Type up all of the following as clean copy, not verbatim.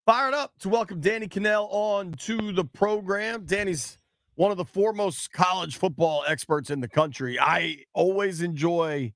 Fired up to welcome Danny Kanell on to the program. Danny's one of the foremost college football experts in the country. I always enjoy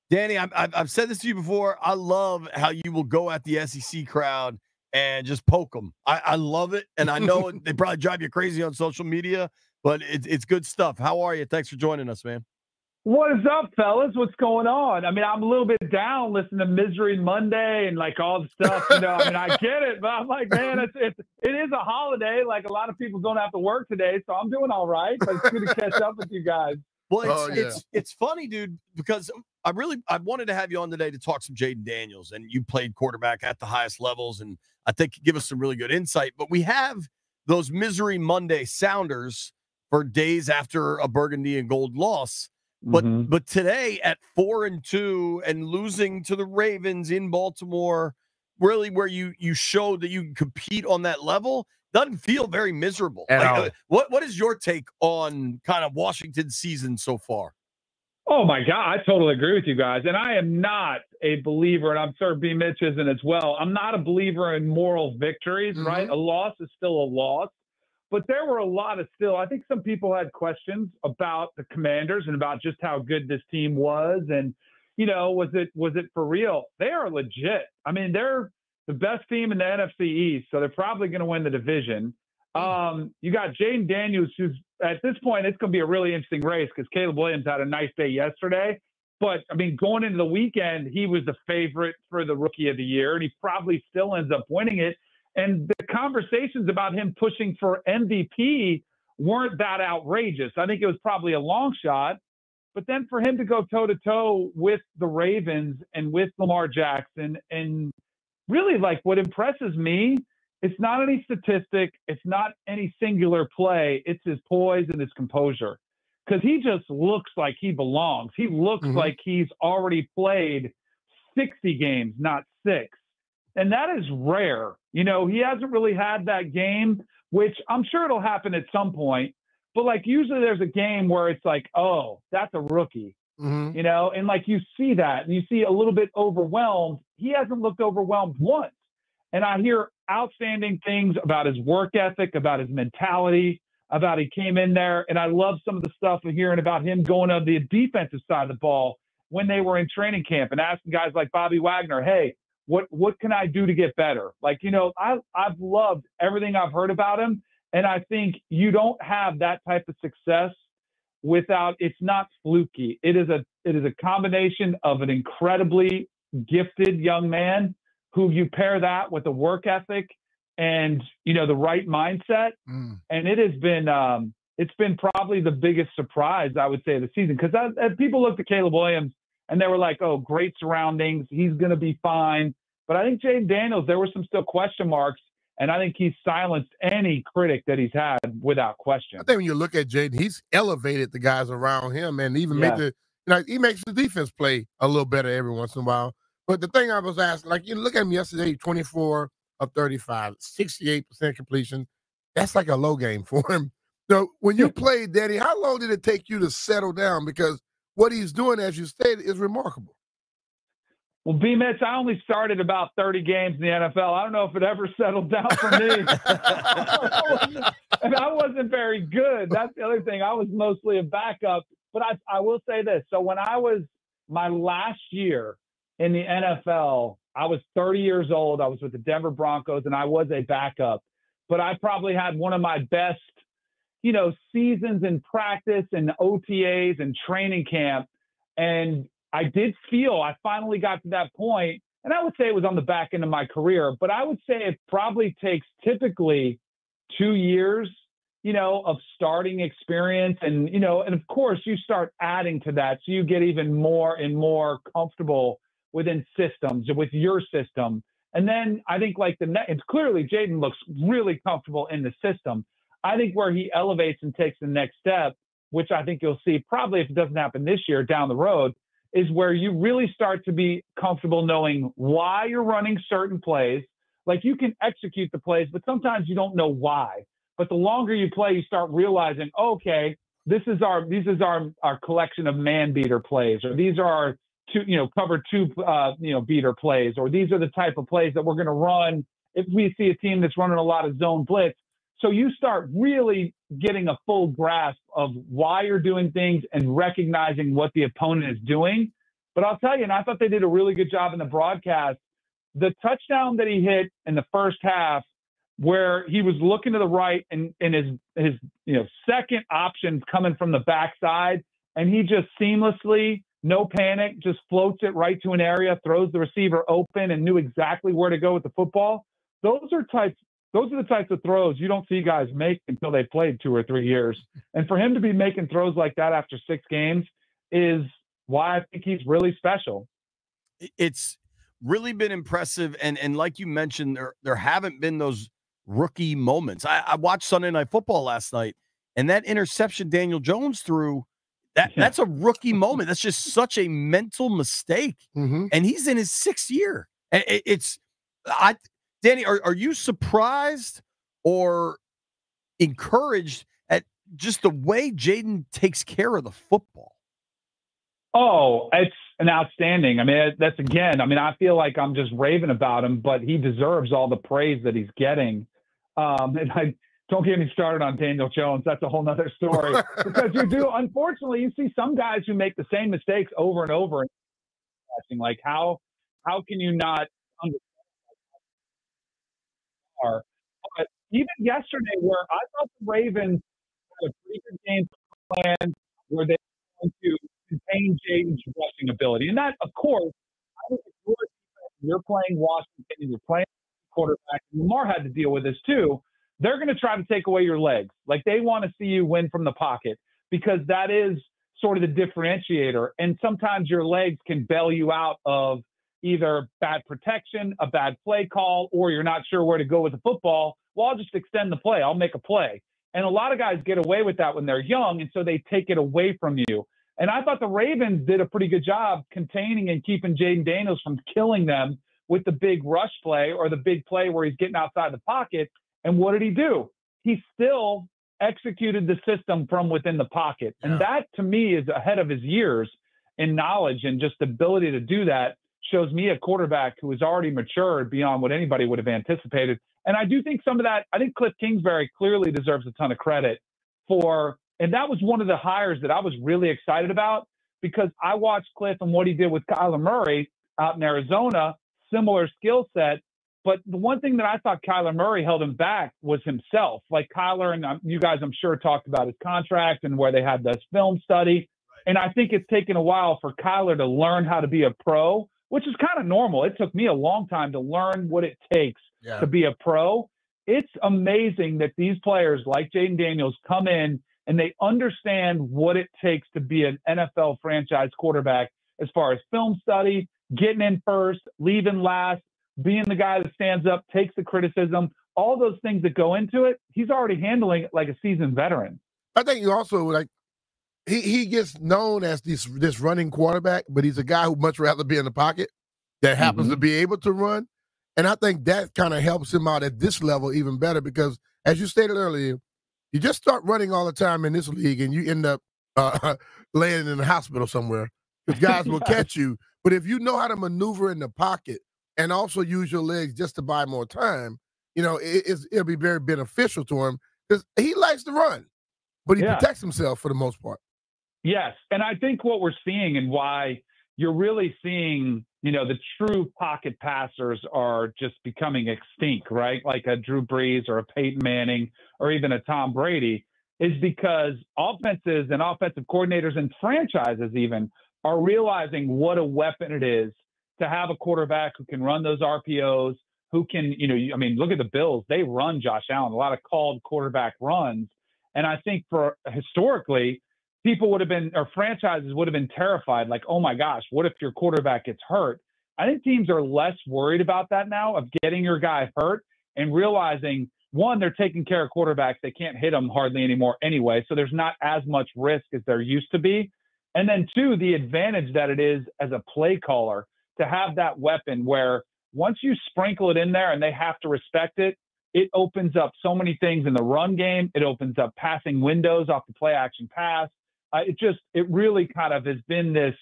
Danny. I've said this to you before. I love how you will go at the SEC crowd and just poke them. I love it, and I know they probably drive you crazy on social media, but it's good stuff. How are you? Thanks for joining us, man. What is up, fellas? What's going on? I mean, I'm a little bit down listening to Misery Monday and like all the stuff. I mean, I get it, but I'm like, man, it is a holiday. Like a lot of people don't have to work today, so I'm doing all right. But it's good to catch up with you guys. Well, it's funny, dude, because I wanted to have you on today to talk some Jayden Daniels, and you played quarterback at the highest levels, and I think you give us some really good insight. But we have those Misery Monday sounders for days after a burgundy and gold loss. But today at 4-2 and losing to the Ravens in Baltimore, really where you showed that you can compete on that level, doesn't feel very miserable. What is your take on kind of Washington's season so far? Oh my God, I totally agree with you guys. And I am not a believer, and I'm sure BMitch isn't as well. I'm not a believer in moral victories, right? A loss is still a loss. But there were a lot of I think some people had questions about the Commanders and about just how good this team was. And, was it for real? They are legit. I mean, they're the best team in the NFC East, so they're probably going to win the division. You got Jayden Daniels, who's at this point, it's going to be a really interesting race because Caleb Williams had a nice day yesterday. But, I mean, going into the weekend, he was the favorite for the Rookie of the Year, and he probably still ends up winning it. And the conversations about him pushing for MVP weren't that outrageous. I think it was probably a long shot. But then for him to go toe-to-toe with the Ravens and with Lamar Jackson, and really like what impresses me, it's not any statistic, it's not any singular play, it's his poise and his composure. Because he just looks like he belongs. He looks like he's already played 60 games, not 6. And that is rare. He hasn't really had that game, which I'm sure it'll happen at some point. But like usually there's a game where it's like, oh, that's a rookie, and like you see that and you see a little bit overwhelmed. He hasn't looked overwhelmed once. And I hear outstanding things about his work ethic, about his mentality, about he came in there. And I love some of the stuff of hearing about him going on the defensive side of the ball when they were in training camp and asking guys like Bobby Wagner, hey, what can I do to get better? Like, I've loved everything I've heard about him. And I think you don't have that type of success without, it's not fluky. It is a combination of an incredibly gifted young man who you pair that with a work ethic and, the right mindset. And it's been probably the biggest surprise, I would say, of the season. Because as people looked at Caleb Williams and they were like, oh, great surroundings, he's going to be fine. But I think Jayden Daniels, there were some still question marks, and I think he's silenced any critic that he's had without question. I think when you look at Jayden, he's elevated the guys around him and even he makes the defense play a little better every once in a while. But the thing I was asking, like, you look at him yesterday, 24 of 35, 68% completion. That's like a low game for him. So when you played, Danny, how long did it take you to settle down? Because what he's doing, as you stated, is remarkable. Well, BMitch, I only started about 30 games in the NFL. I don't know if it ever settled down for me. And I wasn't very good. That's the other thing. I was mostly a backup. But I will say this. So when I was my last year in the NFL, I was 30 years old. I was with the Denver Broncos, and I was a backup. But I probably had one of my best, seasons in practice and OTAs and training camp. And I did feel I finally got to that point, and I would say it was on the back end of my career, but I would say it probably takes typically 2 years, of starting experience. And, and of course you start adding to that. So you get even more and more comfortable within systems, with your system. And then I think it's clearly Jayden looks really comfortable in the system. I think where he elevates and takes the next step, which I think you'll see probably if it doesn't happen this year down the road, is where you really start to be comfortable knowing why you're running certain plays. Like you can execute the plays, but sometimes you don't know why. But the longer you play, you start realizing, okay, this is our collection of man beater plays, or these are our cover two beater plays, or these are the type of plays that we're going to run if we see a team that's running a lot of zone blitz. So you start really getting a full grasp of why you're doing things and recognizing what the opponent is doing. But I'll tell you, and I thought they did a really good job in the broadcast, the touchdown that he hit in the first half, where he was looking to the right and his second option coming from the backside, and he just seamlessly, no panic, just floats it right to an area, throws the receiver open, and knew exactly where to go with the football. Those are the types of throws you don't see guys make until they played 2 or 3 years. And for him to be making throws like that after 6 games is why I think he's really special. It's really been impressive. And like you mentioned, there haven't been those rookie moments. I watched Sunday Night Football last night, and that interception Daniel Jones threw, that's a rookie moment. That's just such a mental mistake. Mm-hmm. And he's in his 6th year. And Danny, are you surprised or encouraged at just the way Jayden takes care of the football? Oh, it's an outstanding. I mean, I feel like I'm just raving about him, but he deserves all the praise that he's getting. And I don't get me started on Daniel Jones. That's a whole nother story. Because unfortunately, you see some guys who make the same mistakes over and over. Like, how can you not understand? But even yesterday, where I thought the Ravens had a pretty good game plan, where they were going to contain Jayden's rushing ability. And that, of course, I think you're playing Washington and you're playing quarterback. Lamar had to deal with this too. They're going to try to take away your legs. Like, they want to see you win from the pocket, because that is sort of the differentiator. And sometimes your legs can bail you out of either bad protection, a bad play call, or you're not sure where to go with the football. Well, I'll just extend the play. I'll make a play. And a lot of guys get away with that when they're young, and so they take it away from you. And I thought the Ravens did a pretty good job containing and keeping Jayden Daniels from killing them with the big rush play or the big play where he's getting outside the pocket. And what did he do? He still executed the system from within the pocket. Yeah. And that, to me, is ahead of his years in knowledge, and just ability to do that shows me a quarterback who has already matured beyond what anybody would have anticipated. And I do think some of that, I think Cliff Kingsbury clearly deserves a ton of credit for, and that was one of the hires that I was really excited about, because I watched Cliff and what he did with Kyler Murray out in Arizona, similar skill set. But the one thing that I thought Kyler Murray held him back was himself. Like, Kyler, and you guys, I'm sure, talked about his contract and where they had this film study. And I think it's taken a while for Kyler to learn how to be a pro, which is kind of normal. It took me a long time to learn what it takes to be a pro. It's amazing that these players like Jayden Daniels come in and they understand what it takes to be an NFL franchise quarterback, as far as film study, getting in first, leaving last, being the guy that stands up, takes the criticism, all those things that go into it. He's already handling it like a seasoned veteran. I think you also, like, he gets known as this running quarterback, but he's a guy who much rather be in the pocket that happens to be able to run. And I think that kind of helps him out at this level even better, because, as you stated earlier, you just start running all the time in this league and you end up laying in the hospital somewhere, because guys will catch you. But if you know how to maneuver in the pocket and also use your legs just to buy more time, it'll be very beneficial to him, because he likes to run, but he protects himself for the most part. Yes. And I think what we're seeing, and why you're really seeing, the true pocket passers are just becoming extinct, right? Like a Drew Brees or a Peyton Manning or even a Tom Brady, is because offenses and offensive coordinators and franchises even are realizing what a weapon it is to have a quarterback who can run those RPOs, who can, look at the Bills. They run Josh Allen, a lot of called quarterback runs. And I think for historically, people would have been, or franchises would have been terrified, like, oh my gosh, what if your quarterback gets hurt? I think teams are less worried about that now, of getting your guy hurt, and realizing, one, they're taking care of quarterbacks. They can't hit them hardly anymore anyway, so there's not as much risk as there used to be. And then two, the advantage that it is as a play caller to have that weapon where once you sprinkle it in there and they have to respect it, it opens up so many things in the run game. It opens up passing windows off the play action pass. It really kind of has been this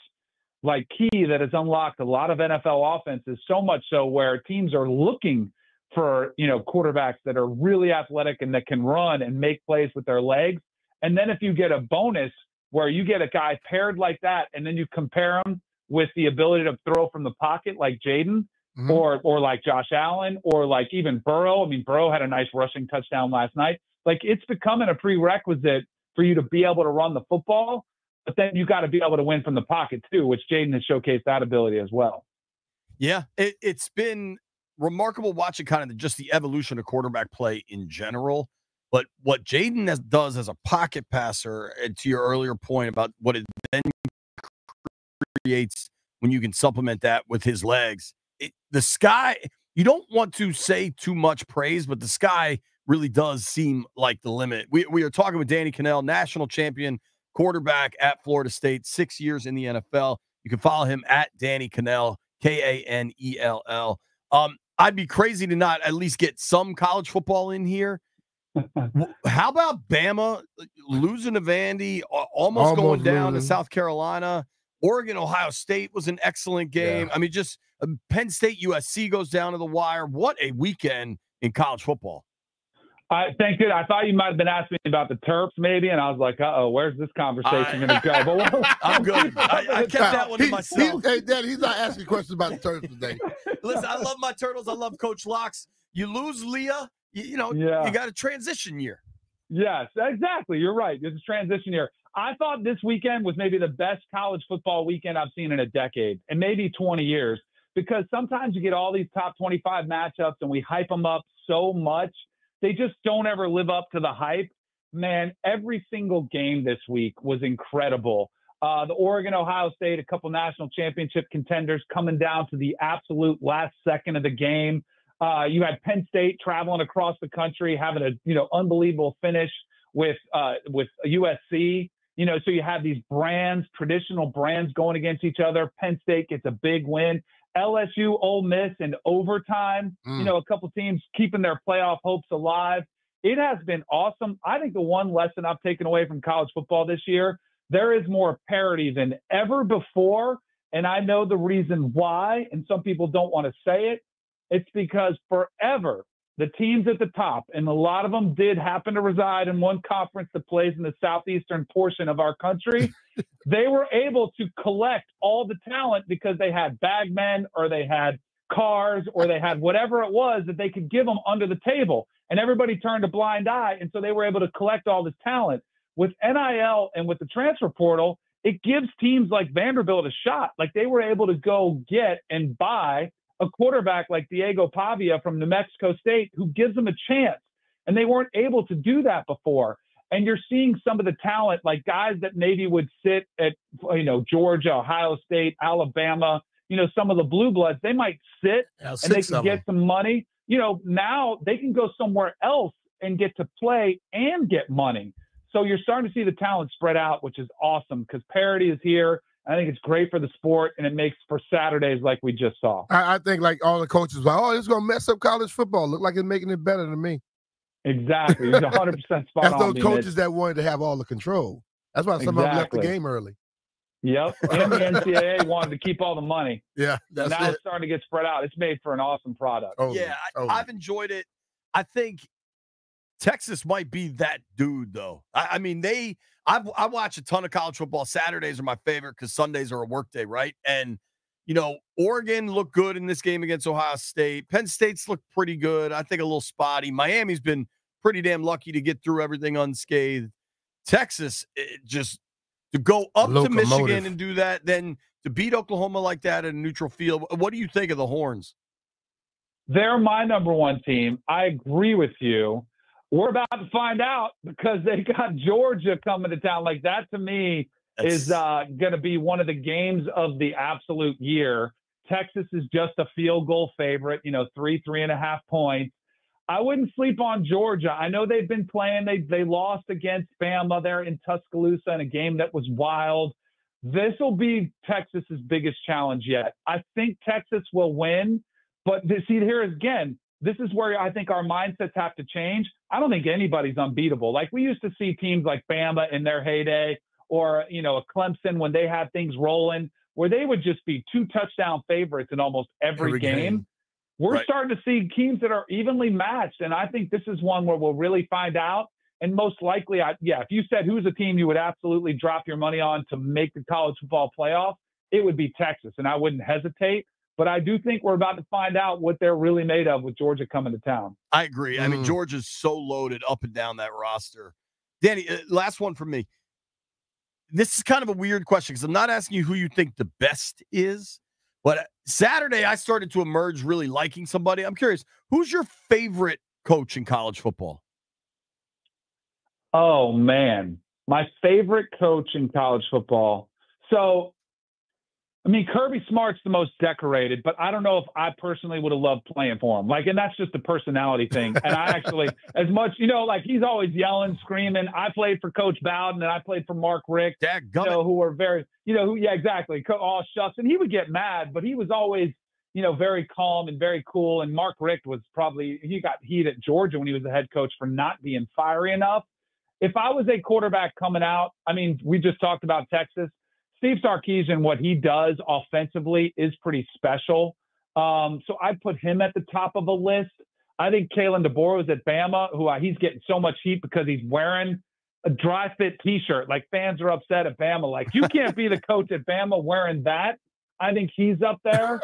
like key that has unlocked a lot of NFL offenses, so much so where teams are looking for, quarterbacks that are really athletic and that can run and make plays with their legs. And then if you get a bonus where you get a guy paired like that, and then you compare him with the ability to throw from the pocket like Jayden, or like Josh Allen, or like even Burrow. I mean, Burrow had a nice rushing touchdown last night. Like, it's becoming a prerequisite for you to be able to run the football, but then you got to be able to win from the pocket too, which Jayden has showcased that ability as well. Yeah, it's been remarkable watching kind of just the evolution of quarterback play in general. But what Jayden does as a pocket passer, and to your earlier point about what it then creates when you can supplement that with his legs, the sky, you don't want to say too much praise, but the sky really does seem like the limit. We are talking with Danny Kanell, national champion quarterback at Florida State, 6 years in the NFL. You can follow him at Danny Kanell, Kanell. I'd be crazy to not at least get some college football in here. How about Bama losing to Vandy, almost going down to South Carolina? Oregon, Ohio State was an excellent game. Yeah. I mean, just Penn State, USC goes down to the wire. What a weekend in college football. Thank you. I thought you might have been asking me about the Terps maybe, and I was like, uh-oh, where's this conversation going to go? But I'm good. I kept that one to myself. Hey, Daddy, he's not asking questions about the Terps today. Listen, I love my Turtles. I love Coach Locks. You lose Leah, you got a transition year. Yes, exactly. You're right. It's a transition year. I thought this weekend was maybe the best college football weekend I've seen in a decade and maybe 20 years, because sometimes you get all these top 25 matchups and we hype them up so much. They just don't ever live up to the hype. Man, every single game this week was incredible. The Oregon, Ohio State, a couple national championship contenders coming down to the absolute last second of the game. You had Penn State traveling across the country, having a unbelievable finish with USC. So you have these brands, traditional brands going against each other. Penn State gets a big win. LSU, Ole Miss in overtime. A couple teams keeping their playoff hopes alive. It has been awesome. I think the one lesson I've taken away from college football this year, there is more parity than ever before. And I know the reason why, and some people don't want to say it. It's because forever the teams at the top, and a lot of them did happen to reside in one conference that plays in the southeastern portion of our country, they were able to collect all the talent because they had bagmen, or they had cars, or they had whatever it was that they could give them under the table. And everybody turned a blind eye, and so they were able to collect all this talent. With NIL and with the transfer portal, it gives teams like Vanderbilt a shot. Like, they were able to go get and buy a quarterback like Diego Pavia from New Mexico State, who gives them a chance. And they weren't able to do that before. And you're seeing some of the talent, like guys that maybe would sit at, Georgia, Ohio State, Alabama, some of the blue bloods, they might sit and they can get some money. Now they can go somewhere else and get to play and get money. So you're starting to see the talent spread out, which is awesome, because parity is here. I think it's great for the sport, and it makes for Saturdays like we just saw. I think like all the coaches are like, it's going to mess up college football. Look like it's making it better than me. Exactly. He's 100% spot That's on. Those coaches that wanted to have all the control. That's why some of them left the game early. Yep. And the NCAA wanted to keep all the money. Yeah. That's now it's starting to get spread out. It's made for an awesome product. I've enjoyed it. I think Texas might be that dude, though. I mean, I watch a ton of college football. Saturdays are my favorite because Sundays are a work day, right? And, Oregon looked good in this game against Ohio State. Penn State's looked pretty good. I think a little spotty. Miami's been pretty damn lucky to get through everything unscathed. Texas, just to go up to Michigan and do that, then to beat Oklahoma like that at a neutral field. What do you think of the Horns? They're my number one team. I agree with you. We're about to find out, because they got Georgia coming to town. Like, that to me is going to be one of the games of the absolute year. Texas is just a field goal favorite, 3.5 points. I wouldn't sleep on Georgia. I know they've been playing. They lost against Bama there in Tuscaloosa in a game that was wild. This will be Texas's biggest challenge yet. I think Texas will win, but see, here again, this is where I think our mindsets have to change. I don't think anybody's unbeatable. Like, we used to see teams like Bama in their heyday, or, a Clemson when they had things rolling, where they would just be 2 touchdown favorites in almost every game. We're starting to see teams that are evenly matched, and I think this is one where we'll really find out. And most likely, if you said who's a team you would absolutely drop your money on to make the college football playoff, it would be Texas, and I wouldn't hesitate. But I do think we're about to find out what they're really made of with Georgia coming to town. I agree. I mean, Georgia's so loaded up and down that roster. Danny, last one for me. This is kind of a weird question because I'm not asking you who you think the best is, but Saturday I started to emerge really liking somebody. I'm curious, who's your favorite coach in college football? Oh, man. My favorite coach in college football. So, I mean, Kirby Smart's the most decorated, but I don't know if I personally would have loved playing for him. And that's just a personality thing. And I actually, as much, he's always yelling, screaming. I played for Coach Bowden and I played for Mark Richt, who are very, exactly. Oh, shucks. And he would get mad, but he was always, very calm and very cool. And Mark Richt was he got heat at Georgia when he was the head coach for not being fiery enough. If I was a quarterback coming out, I mean, we just talked about Texas. Steve Sarkisian, what he does offensively is pretty special. So I'd put him at the top of the list. I think Kalen DeBoer was at Bama, who he's getting so much heat because he's wearing a dry fit T-shirt. Like, fans are upset at Bama. Like, you can't be the coach at Bama wearing that. I think he's up there.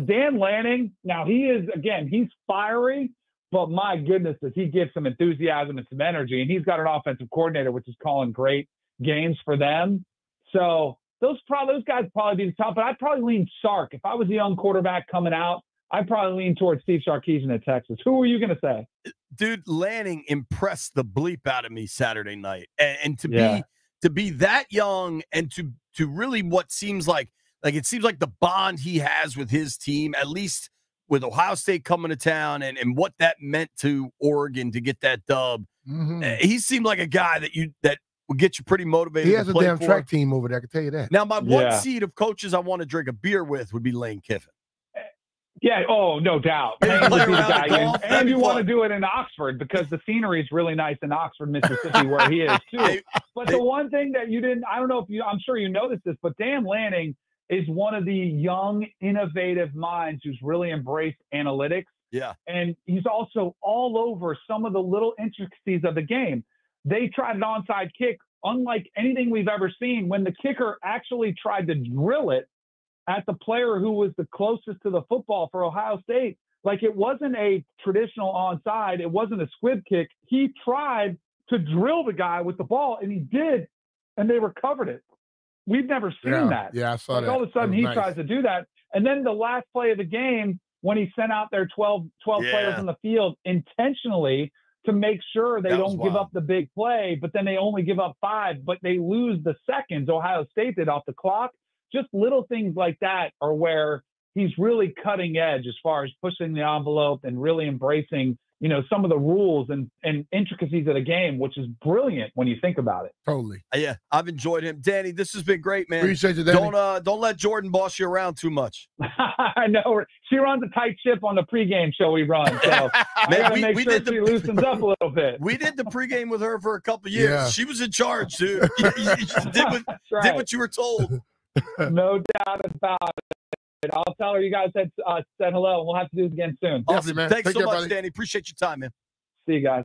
Dan Lanning, now he's fiery, but my goodness, does he give some enthusiasm and some energy. And he's got an offensive coordinator, which is calling great games for them. So those guys probably be the top, but I'd probably lean Sark. If I was a young quarterback coming out, I'd probably lean towards Steve Sarkisian at Texas. Who were you going to say? Dude, Lanning impressed the bleep out of me Saturday night. And to be that young and to really what seems like it seems like the bond he has with his team, at least with Ohio State coming to town and what that meant to Oregon to get that dub. He seemed like a guy that will get you pretty motivated. He has a damn track team over there, I can tell you that. Now, my one seed of coaches I want to drink a beer with would be Lane Kiffin. Yeah, oh, no doubt. Lane would be the guy. And you want to do it in Oxford because the scenery is really nice in Oxford, Mississippi, where he is, too. But the one thing that you didn't – I don't know if you – I'm sure you noticed this, but Dan Lanning is one of the young, innovative minds who's really embraced analytics. Yeah. And he's also all over some of the little intricacies of the game. They tried an onside kick, unlike anything we've ever seen, when the kicker actually tried to drill it at the player who was the closest to the football for Ohio State. Like, it wasn't a traditional onside. It wasn't a squib kick. He tried to drill the guy with the ball, and he did, and they recovered it. We've never seen that. Yeah, I saw that. All of a sudden, he tries to do that. And then the last play of the game, when he sent out their 12 players on the field intentionally to make sure they don't give up the big play, but then they only give up 5, but they lose the seconds Ohio State did off the clock. Just little things like that are where he's really cutting edge as far as pushing the envelope and really embracing, some of the rules and intricacies of the game, which is brilliant when you think about it. Totally. Yeah, I've enjoyed him. Danny, this has been great, man. Appreciate you, Danny. Don't let Jordan boss you around too much. I know. She runs a tight ship on the pregame show we run, so I got to make sure she loosens up a little bit. We did the pregame with her for a couple of years. Yeah. She was in charge, dude. You did what you were told. No doubt about it. I'll tell her you guys said hello. We'll have to do it again soon. Awesome, man. Thanks so much, buddy. Danny. Appreciate your time, man. See you guys.